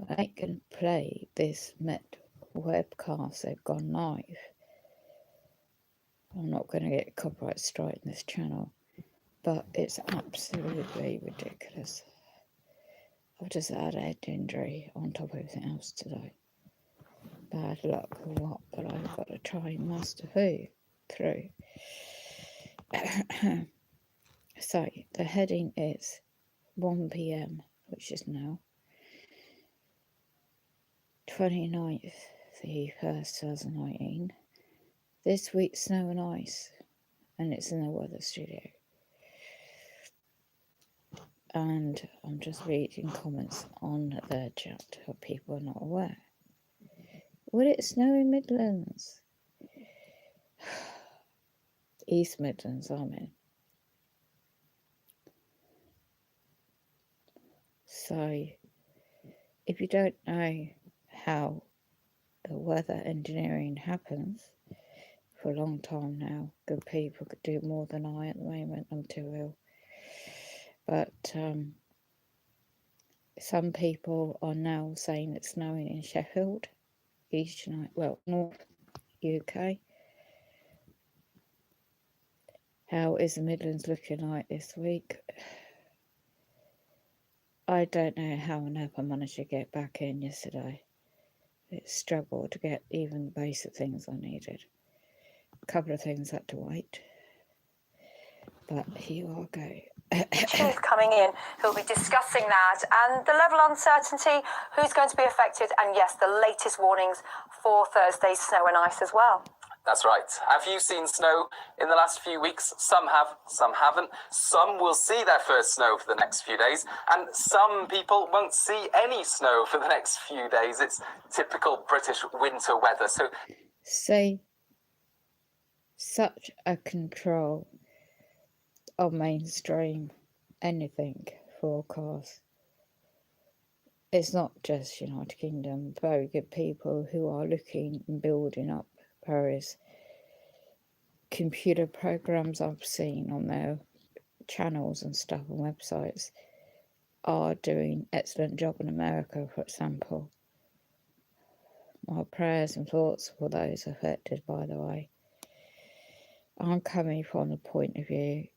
I ain't going to play this webcast they've gone live. I'm not going to get copyright strike in this channel, but it's absolutely ridiculous. I've just had a head injury on top of everything else today. Bad luck or what, but I've got to try and muster through. So, the heading is 1 p.m, which is now 29th, the 1st, 2019. This week's snow and ice, and it's in the weather studio. And I'm just reading comments on the chat for people are not aware. Will it snow in Midlands? East Midlands, I'm in. So, if you don't know how the weather engineering happens, for a long time now, good people could do more than I at the moment. I'm too ill. But some people are now saying it's snowing in Sheffield, North UK. How is the Midlands looking like this week? I don't know how on earth I managed to get back in yesterday. It struggled to get even the basic things I needed. A couple of things had to wait. But here I go. Coming in, who'll be discussing that and the level of uncertainty, who's going to be affected, and yes, the latest warnings for Thursday's snow and ice as well. That's right. Have you seen snow in the last few weeks? Some have, some haven't. Some will see their first snow for the next few days, and some people won't see any snow for the next few days. It's typical British winter weather. So, such a control of mainstream anything forecast. It's not just United Kingdom, very good people who are looking and building up various computer programs I've seen on their channels and stuff on websites are doing excellent job in America, for example. My prayers and thoughts for those affected, by the way. I'm coming from the point of view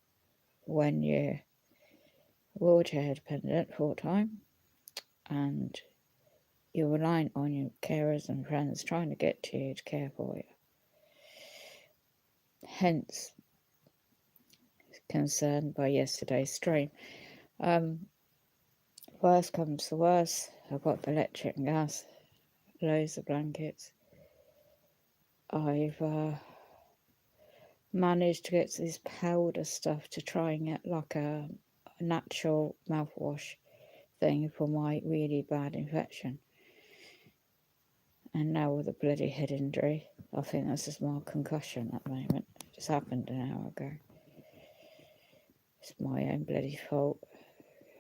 when you're wheelchair dependent full time and you're relying on your carers and friends trying to get to you to care for you. Hence, concerned by yesterday's stream. Worst comes to worst, I've got the electric and gas, loads of blankets. I've managed to get this powder stuff to try and get like a natural mouthwash thing for my really bad infection. And now with a bloody head injury, I think that's just my concussion at the moment. It just happened an hour ago. It's my own bloody fault.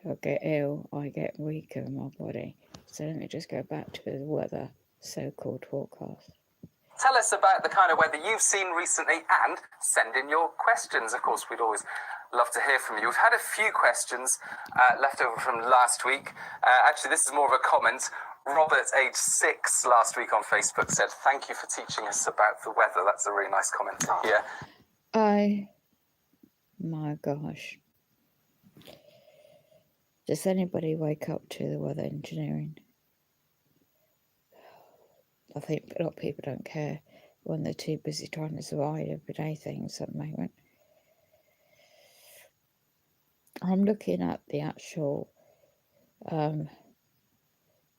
I get ill, I get weaker in my body. So let me just go back to the weather, so-called forecast. tell us about the kind of weather you've seen recently and send in your questions. Of course, we'd always love to hear from you. We've had a few questions left over from last week. Actually, this is more of a comment. Robert, age 6, last week on Facebook said, "Thank you for teaching us about the weather." That's a really nice comment to hear. My gosh. Does anybody wake up to the weather engineering? I think a lot of people don't care when they're too busy trying to survive everyday things at the moment. I'm looking at the actual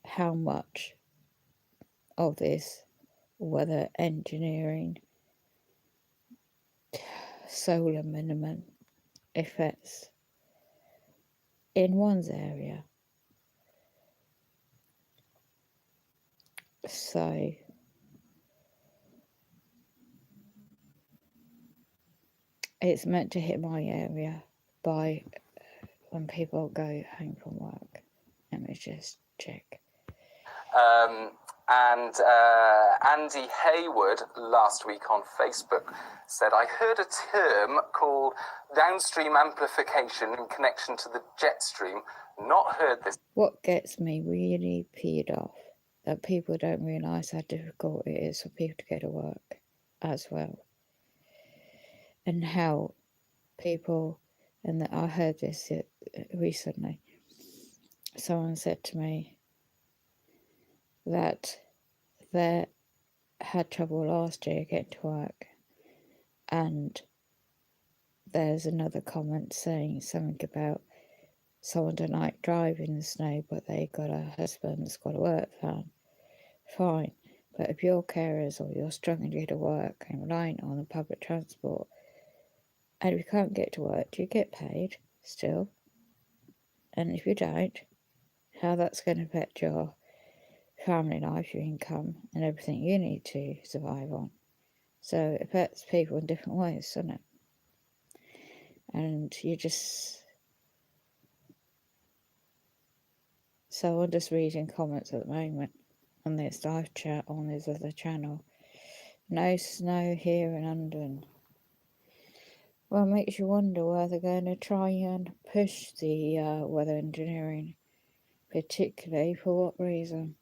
how much of this weather engineering solar minimum effects in one's area. So it's meant to hit my area by when people go home from work. Let me just check. And Andy Hayward last week on Facebook said, I heard a term called downstream amplification in connection to the jet stream. Not heard this. What gets me really peed off, that people don't realise how difficult it is for people to go to work as well. And how people, and that I heard this recently, someone said to me that they had trouble last year getting to work, and there's another comment saying something about someone don't like driving in the snow, but they got a husband that's got a work van. Fine, but if you're carers or you're struggling to get to work and relying on the public transport, and if you can't get to work, do you get paid still? And if you don't, how that's going to affect your family life, your income, and everything you need to survive on. So it affects people in different ways, doesn't it? And you just... So I'm just reading comments at the moment on this live chat on this other channel. No snow here in London. Well, it makes you wonder where they're going to try and push the weather engineering, particularly for what reason.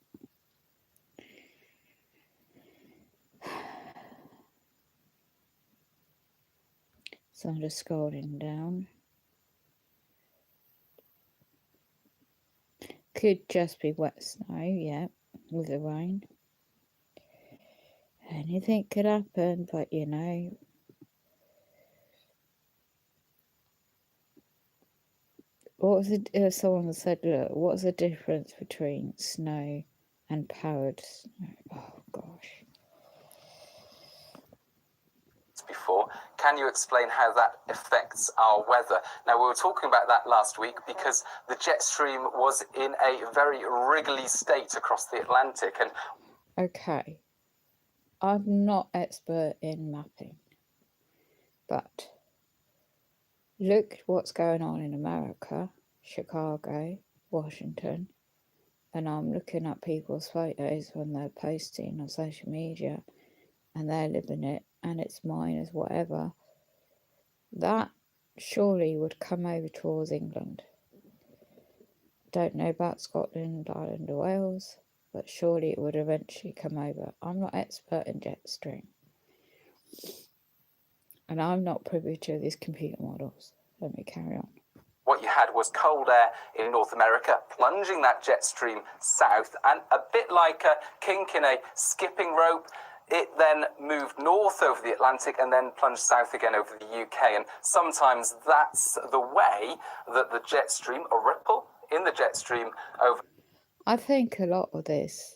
So I'm just scrolling down. Could just be wet snow, yeah, with the rain. Anything could happen, but you know, what was it? Someone said, look, what's the difference between snow and powered snow? Oh gosh. Before, can you explain how that affects our weather? Now, we were talking about that last week because the jet stream was in a very wriggly state across the Atlantic. And okay, I'm not expert in mapping, but look what's going on in America, Chicago, Washington, and I'm looking at people's photos when they're posting on social media and they're living it and it's minus whatever. That surely would come over towards England. Don't know about Scotland, Ireland or Wales, but surely it would eventually come over. I'm not expert in jet stream, and I'm not privy to these computer models. Let me carry on. what you had was cold air in North America, plunging that jet stream south, and a bit like a kink in a skipping rope, it then moved north over the Atlantic and then plunged south again over the UK. And sometimes that's the way that the jet stream, a ripple in the jet stream over... I think a lot of this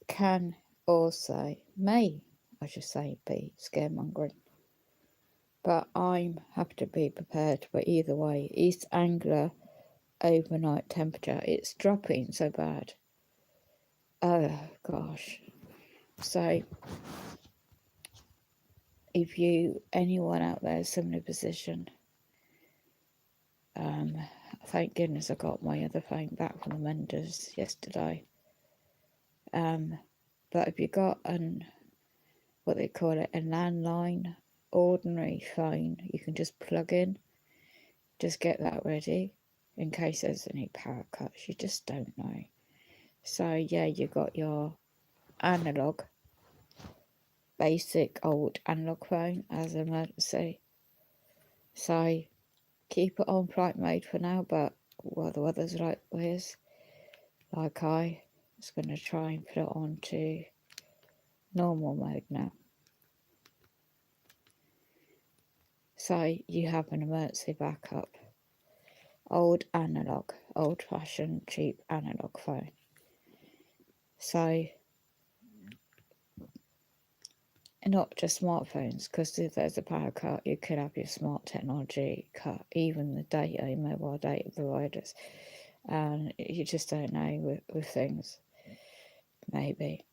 can also, may, I should say, be scaremongering. But I'm happy to be prepared for either way. East Anglia overnight temperature, it's dropping so bad. Oh gosh. So if anyone out there is similar position, thank goodness I got my other phone back from the menders yesterday. But if you got what they call it, a landline, ordinary phone, you can just plug in. Just get that ready in case there's any power cuts. You just don't know. So yeah, you got your analog, basic old analog phone as an emergency. So keep it on flight mode for now, but while the weather's like this, like I was going to try and put it on to normal mode now. So you have an emergency backup. Old analog, old-fashioned, cheap analog phone. So not just smartphones, because if there's a power cut, you could have your smart technology cut, even the data, your mobile data providers. And you just don't know with things. Maybe.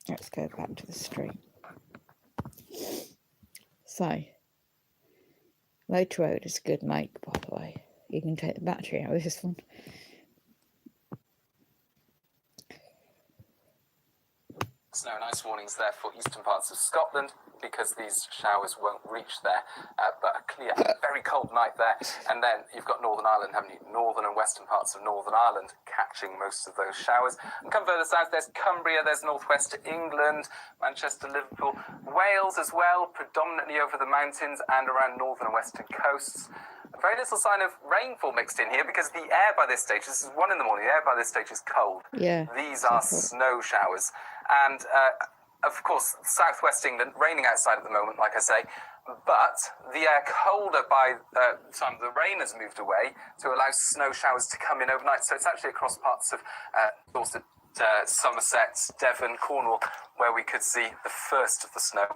Let's go back to the stream. So, Motorola is a good make, by the way. You can take the battery out of this one. Snow and ice warnings there for eastern parts of Scotland because these showers won't reach there, but a clear, very cold night there. And then you've got Northern Ireland, haven't you? Northern and western parts of Northern Ireland catching most of those showers. And come further south, there's Cumbria, there's northwest England, Manchester, Liverpool, Wales as well, predominantly over the mountains and around northern and western coasts. Very little sign of rainfall mixed in here because the air by this stage, this is 1 in the morning, the air by this stage is cold. Yeah. These are snow showers. And of course, southwest England, raining outside at the moment, like I say, but the air colder by the time the rain has moved away to allow snow showers to come in overnight. So it's actually across parts of Dorset, Somerset, Devon, Cornwall, where we could see the first of the snow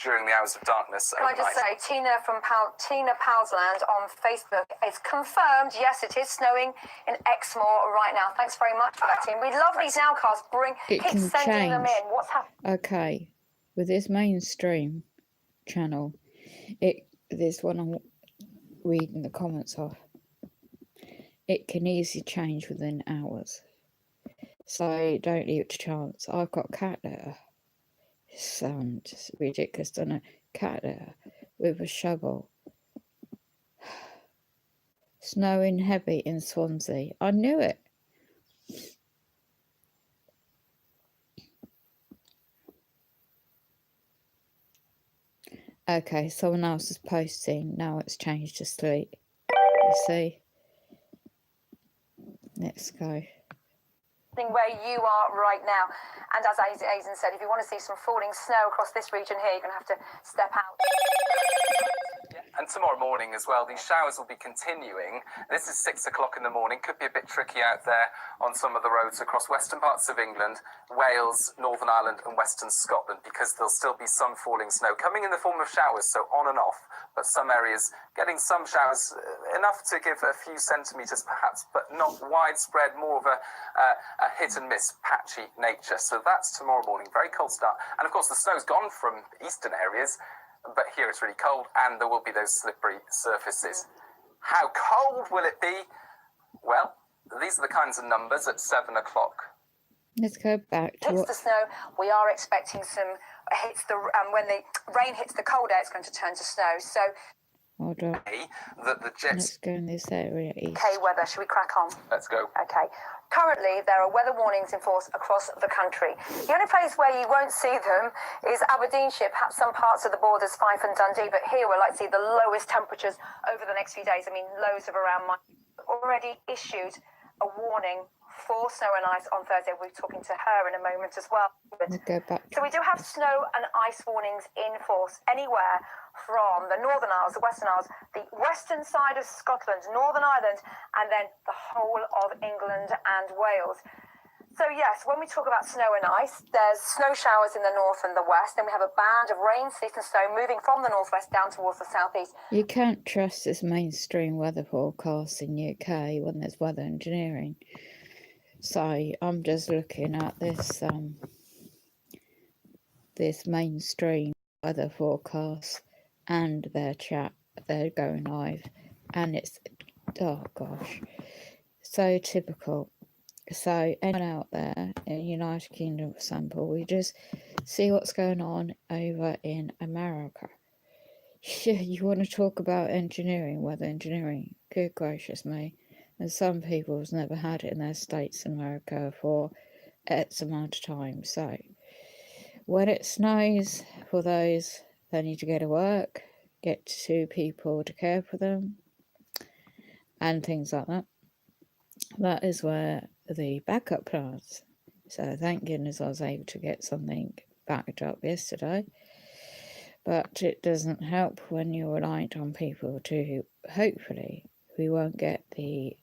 during the hours of darkness. Can I just say, Tina from Tina Powsland on Facebook is confirmed. Yes, it is snowing in Exmoor right now. Thanks very much for that, Tina. We love these nowcasts. Keep sending them in. What's happening? Okay, with this mainstream channel, this one I'm reading the comments of, it can easily change within hours. So don't leave it to chance. I've got cat litter. Sounds ridiculous, doesn't it? Cat litter with a shovel. Snowing heavy in Swansea. I knew it. Okay, someone else is posting. Now it's changed to sleet. You see? Let's go. Where you are right now. And as Aizen said, if you want to see some falling snow across this region here, you're going to have to step out. Yeah, and tomorrow morning as well, these showers will be continuing. This is 6 o'clock in the morning. Could be a bit tricky out there on some of the roads across western parts of England, Wales, Northern Ireland and western Scotland, because there'll still be some falling snow coming in the form of showers, so on and off. But some areas getting some showers, enough to give a few centimetres perhaps, but not widespread, more of a hit and miss, patchy nature. So that's tomorrow morning, very cold start. And of course the snow's gone from eastern areas, but here it's really cold and there will be those slippery surfaces. How cold will it be? Well, these are the kinds of numbers at 7 o'clock. Let's go back to Hits the snow. We are expecting some hits. When the rain hits the cold air, it's going to turn to snow. So, hold on. Let's go in this area east. Okay, weather. Should we crack on? Let's go. Okay. Currently, there are weather warnings in force across the country. The only place where you won't see them is Aberdeenshire, perhaps some parts of the borders, Fife and Dundee. But here we're likely to see the lowest temperatures over the next few days. I mean, lows of around already issued a warning for snow and ice on Thursday. We'll be talking to her in a moment as well. We'll go back. So we do have snow and ice warnings in force anywhere from the Northern Isles, the Western Isles, the western side of Scotland, Northern Ireland, and then the whole of England and Wales. So yes, when we talk about snow and ice, there's snow showers in the north and the west. Then we have a band of rain, sleet and snow moving from the northwest down towards the southeast. You can't trust this mainstream weather forecast in UK when there's weather engineering. So I'm just looking at this this mainstream weather forecast and their chat. They're going live, and it's, oh gosh, so typical. So anyone out there in the United Kingdom, for example, we just see what's going on over in America. You want to talk about engineering, weather engineering? Good gracious me. And some people have never had it in their states in America for X amount of time. So when it snows, for those that need to go to work, get 2 people to care for them, and things like that, that is where the backup plans. So thank goodness I was able to get something backed up yesterday. But it doesn't help when you're reliant on people to, hopefully, we won't get the,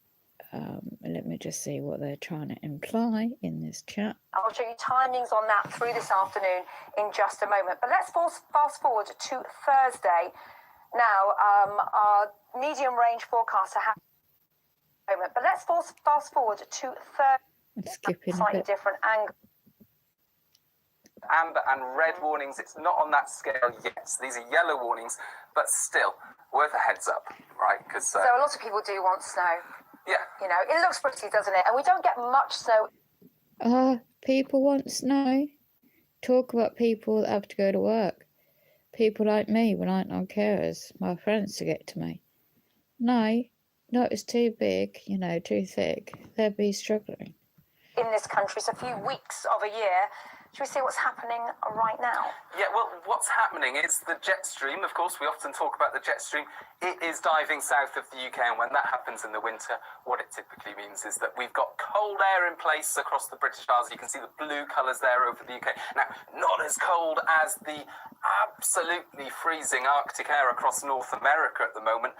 let me just see what they're trying to imply in this chat. I'll show you timings on that through this afternoon in just a moment. But let's fast forward to Thursday. Now, our medium range forecaster has moment, but let's fast forward to Thursday. Slightly different angle. Amber and red warnings, it's not on that scale yet. These are yellow warnings, but still worth a heads up, right? Because so a lot of people do want snow. Yeah. You know, it looks pretty, doesn't it? And we don't get much snow. People want snow. Talk about people that have to go to work. People like me relying on carers, my friends to get to me. No, not it's too big, too thick. They'd be struggling. In this country, it's a few weeks of a year. Should we see what's happening right now? Yeah, well, what's happening is the jet stream. Of course, we often talk about the jet stream. It is diving south of the UK, and when that happens in the winter, what it typically means is that we've got cold air in place across the British Isles. You can see the blue colours there over the UK. Now, not as cold as the absolutely freezing Arctic air across North America at the moment.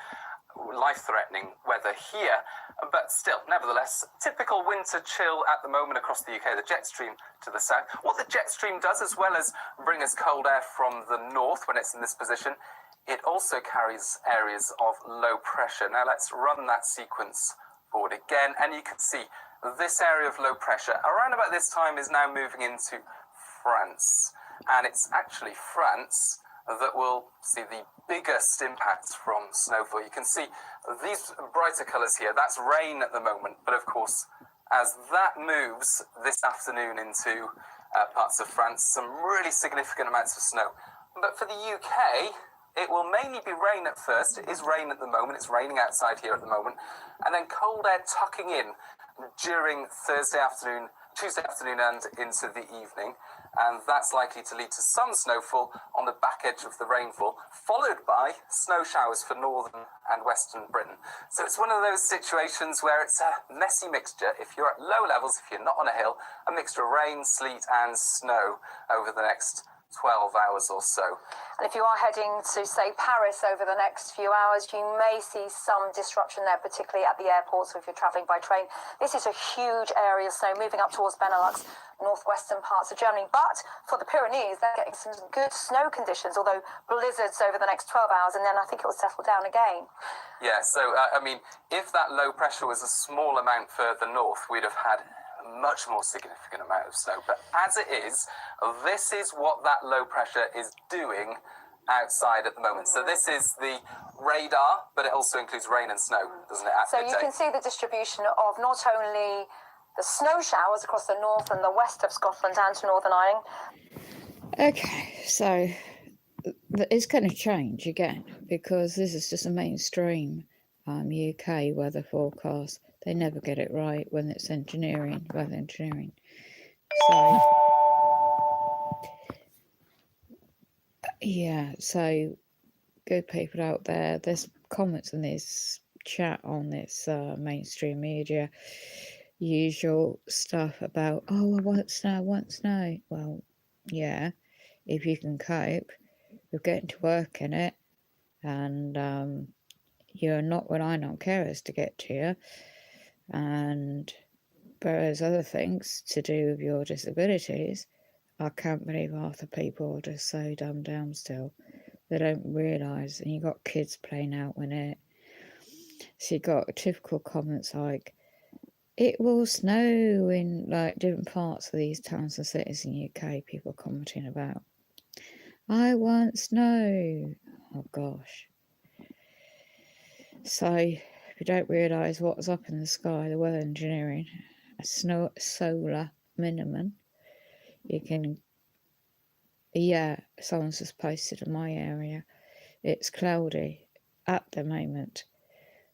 Life-threatening weather here, but still, nevertheless, typical winter chill at the moment across the UK. The jet stream to the south. What the jet stream does, as well as bring us cold air from the north when it's in this position, it also carries areas of low pressure. Now let's run that sequence forward again, and you can see this area of low pressure around about this time is now moving into France, and it's actually France that will see the biggest impacts from snowfall. You can see these brighter colours here, that's rain at the moment, but of course, as that moves this afternoon into parts of France, some really significant amounts of snow. But for the UK, it will mainly be rain at first. It is rain at the moment, it's raining outside here at the moment, and then cold air tucking in during Tuesday afternoon and into the evening, and that's likely to lead to some snowfall on the back edge of the rainfall, followed by snow showers for northern and western Britain. So it's one of those situations where it's a messy mixture. If you're at low levels, if you're not on a hill, a mixture of rain, sleet and snow over the next 12 hours or so. And if you are heading to, say, Paris over the next few hours, you may see some disruption there, particularly at the airport. So if you're travelling by train, this is a huge area of snow moving up towards Benelux, northwestern parts of Germany. But for the Pyrenees, they're getting some good snow conditions, although blizzards over the next 12 hours, and then I think it will settle down again. Yeah, so, I mean, if that low pressure was a small amount further north, we'd have had much more significant amount of snow, but as it is, this is what that low pressure is doing outside at the moment. So this is the radar, but it also includes rain and snow, doesn't it? So you can see the distribution of not only the snow showers across the north and the west of Scotland and to Northern Ireland. Okay, so it's going to change again, because this is just a mainstream UK weather forecast. They never get it right when it's weather engineering. So, yeah, so good people out there, there's comments in this chat on this mainstream media, usual stuff about, oh, I want snow. Well, yeah, if you can cope with getting to work in it, and you're not relying on carers to get to you, and various other things to do with your disabilities. I can't believe half the people are just so dumbed down still. They don't realise, and you got kids playing out in it. So you got typical comments like, it will snow in like different parts of these towns and cities in the UK, people commenting about. I want snow. Oh gosh. So if you don't realise what's up in the sky, the weather engineering, a solar minimum, you can, someone's just posted in my area, it's cloudy at the moment.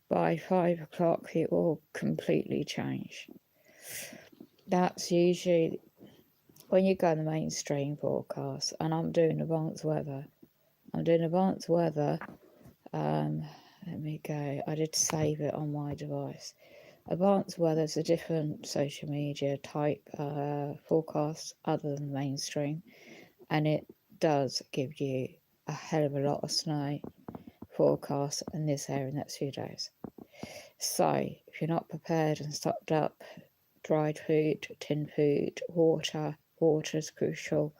By 5 o'clock it will completely change. That's usually when you go in the mainstream forecast, and I'm doing advanced weather. Let me go. I did save it on my device. Advanced weather is a different social media type forecast other than mainstream, and it does give you a hell of a lot of snow forecast in this area in the next few days. So if you're not prepared and stocked up, dried food, tinned food, water is crucial.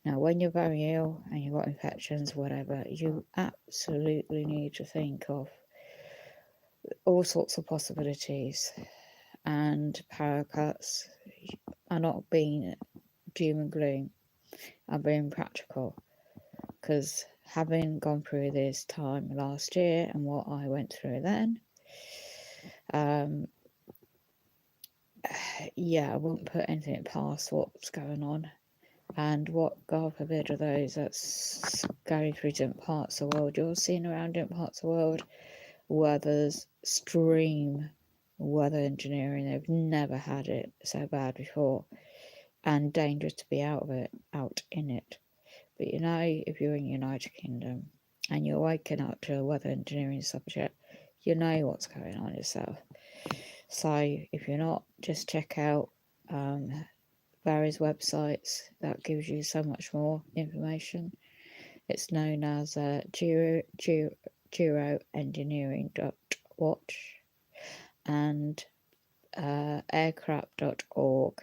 Now, when you're very ill and you've got infections, whatever, you absolutely need to think of all sorts of possibilities, and power cuts are not being doom and gloom, are being practical, because having gone through this time last year and what I went through then, I wouldn't put anything past what's going on. And what, God forbid, are those that's going through different parts of the world? You're seeing around different parts of the world where there's extreme weather engineering. They've never had it so bad before, and dangerous to be out in it. But you know, if you're in the United Kingdom and you're waking up to a weather engineering subject, you know what's going on yourself. So if you're not, just check out various websites that gives you so much more information. It's known as geoengineering.watch and aircraft.org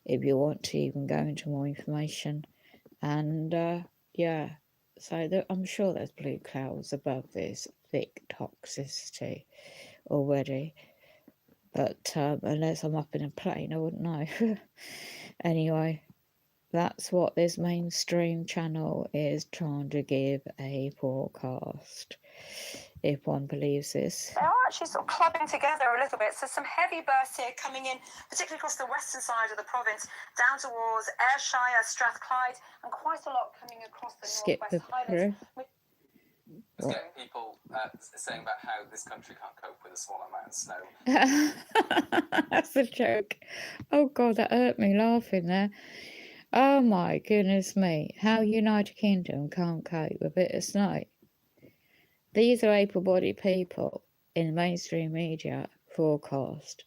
if you want to even go into more information. And yeah, so I'm sure there's blue clouds above this thick toxicity already, but unless I'm up in a plane, I wouldn't know. Anyway, that's what this mainstream channel is trying to give a forecast, if one believes this. They are actually sort of clubbing together a little bit. So some heavy bursts here coming in, particularly across the western side of the province, down towards Ayrshire, Strathclyde, and quite a lot coming across the northwest Highlands. It's getting people saying about how this country can't cope with a small amount of snow. That's a joke. Oh God, that hurt me laughing there. Oh my goodness me, how United Kingdom can't cope with a bit of snow. These are able-bodied people in the mainstream media forecast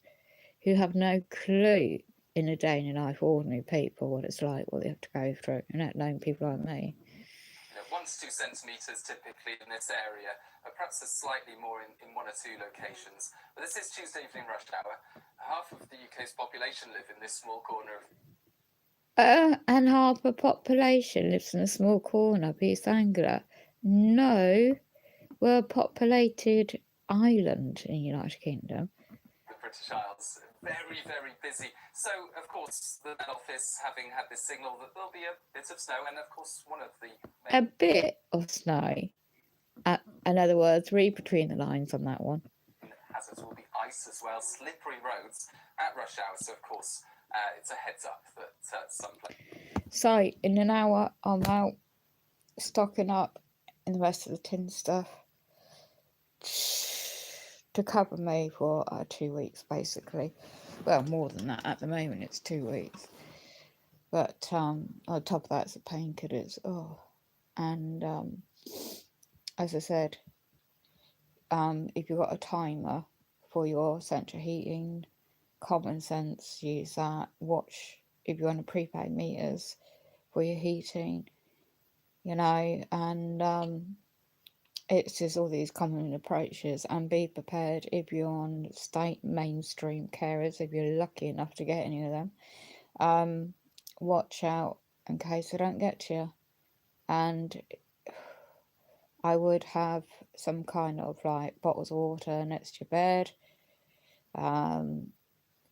who have no clue in a day in the life of ordinary people what it's like, what they have to go through, and let alone people like me. 1 to 2 centimetres typically in this area, perhaps slightly more in 1 or 2 locations. But this is Tuesday evening rush hour. Half of the UK's population live in this small corner of... And half the population lives in a small corner of East Anglia. No, we're a populated island in the United Kingdom. The British Isles, very, very busy. So, of course, the Met Office having had this signal that there'll be a bit of snow, and of course, one of the... A bit of snow. In other words, read between the lines on that one. Hazards will be ice as well, slippery roads at rush hour. So, of course, it's a heads up that some place. So, in an hour, I'm out stocking up in the rest of the tin stuff to cover me for 2 weeks, basically. Well, more than that at the moment, it's 2 weeks. But on top of that, it's the painkillers. Oh, and as I said, if you've got a timer for your central heating, common sense, use that. Watch if you're on a prepaid meters for your heating, you know, and it's just all these common approaches, and be prepared if you're on state mainstream carers, if you're lucky enough to get any of them. Watch out in case they don't get to you. And I would have some kind of like bottles of water next to your bed,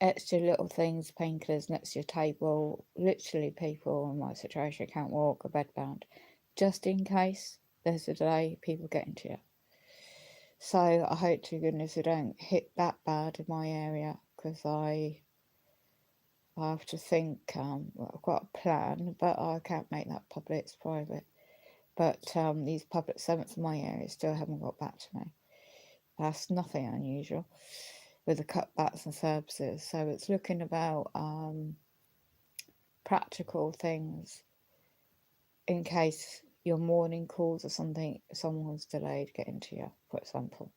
extra little things, painkillers next to your table. Literally, people in my situation can't walk or bedbound, just in case there's a delay, people getting to you. So I hope to goodness it don't hit that bad in my area, because I have to think, well, I've got a plan, but I can't make that public, it's private. But these public servants in my area still haven't got back to me. That's nothing unusual with the cutbacks and services. So it's looking about practical things in case your morning calls or something, someone's delayed getting to you, for example.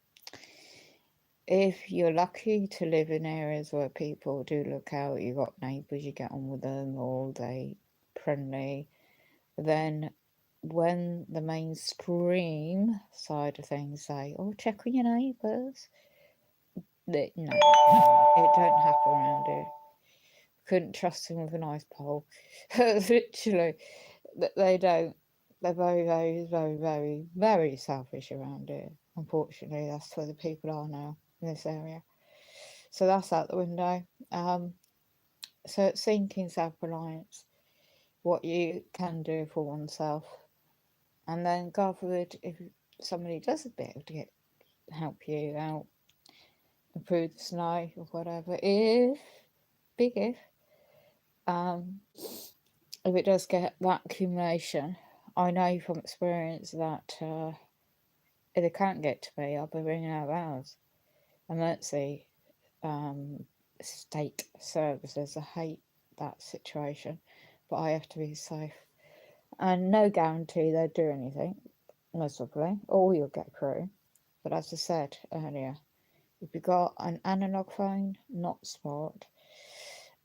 If you're lucky to live in areas where people do look out, you've got neighbours, you get on with them all day, friendly, then when the mainstream side of things say, oh, check on your neighbours, no, it don't happen around here. Couldn't trust them with an ice pole. Literally, they don't. They're very, very, very, very, very selfish around here. Unfortunately, that's where the people are now in this area. So that's out the window. So it's thinking self-reliance, what you can do for oneself. And then, God forbid, if somebody does a bit to help you out, improve the snow or whatever, if, big if, if it does get that accumulation, I know from experience that if it can't get to me, I'll be ringing out of hours. Emergency state services. I hate that situation, but I have to be safe. And no guarantee they'll do anything, miserably, or you'll get through. But as I said earlier, if you've got an analog phone, not smart,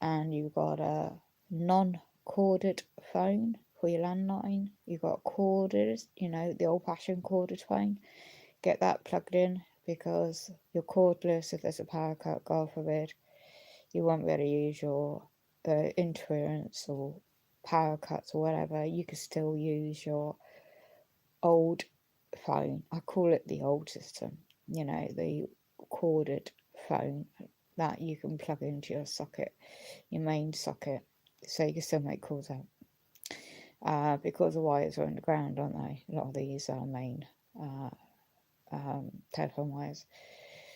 and you've got a non-corded phone for your landline, you've got corded, the old-fashioned corded phone, get that plugged in, because you're cordless. If there's a power cut, God forbid, you won't be able to use your interference or power cuts or whatever. You can still use your old phone. I call it the old system, the corded phone that you can plug into your socket, your main socket, so you can still make calls out. Because the wires are underground, aren't they? A lot of these are main telephone wires.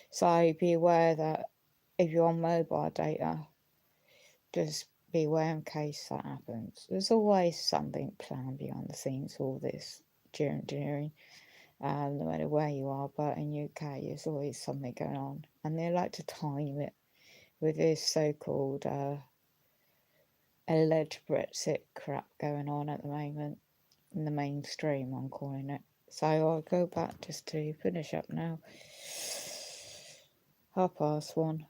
So be aware that if you're on mobile data, just be aware in case that happens. There's always something planned behind the scenes, all this geoengineering, no matter where you are, but in UK there's always something going on, and they like to time it with this so-called alleged Brexit crap going on at the moment in the mainstream, I'm calling it. So I'll go back just to finish up now. 1:30,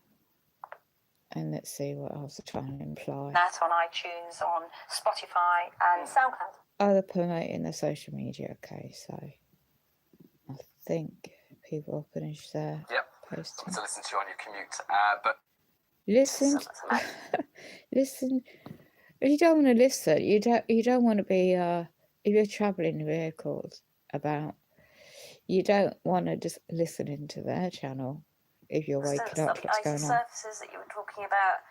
and let's see what else they're trying to imply. That on iTunes, on Spotify and SoundCloud. Oh, they're promoting the social media, okay, so I think people will finish their posting. To listen to you on your commute, but listen, listen. If you don't want to listen, you don't want to be if you're travelling vehicles about, you don't want to just listen into their channel if you're waking up to what's going on. Services that you were talking about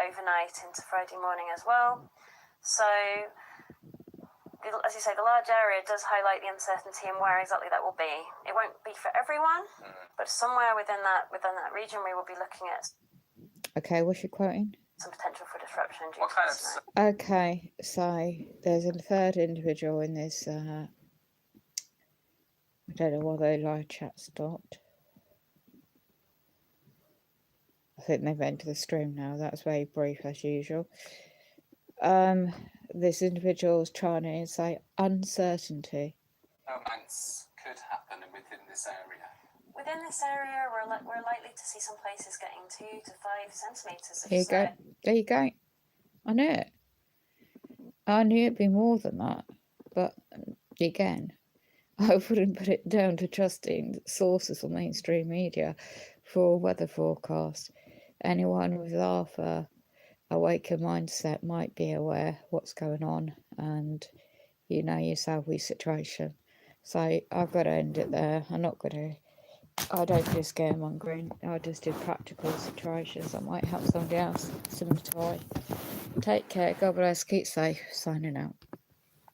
overnight into Friday morning as well. So, as you say, the large area does highlight the uncertainty and where exactly that will be. It won't be for everyone, but somewhere within that region, we will be looking at. Okay, what's your quoting? Some potential for disruption. Okay, so there's a third individual in this. I don't know why the live chat stopped. I think they've entered the stream now. That's very brief as usual. This individual is trying to say uncertainty. Romance could happen within this area. Within this area, we're likely to see some places getting 2 to 5 centimetres. There you go. There you go. I knew it. I knew it'd be more than that. But again, I wouldn't put it down to trusting sources or mainstream media for weather forecast. Anyone with half a awakened mindset might be aware what's going on, and you know yourself with situation. So I've got to end it there. I don't do scaremongering. I just do practical situations that might help somebody else similar to I. Take care. God bless. Keep safe. Signing out.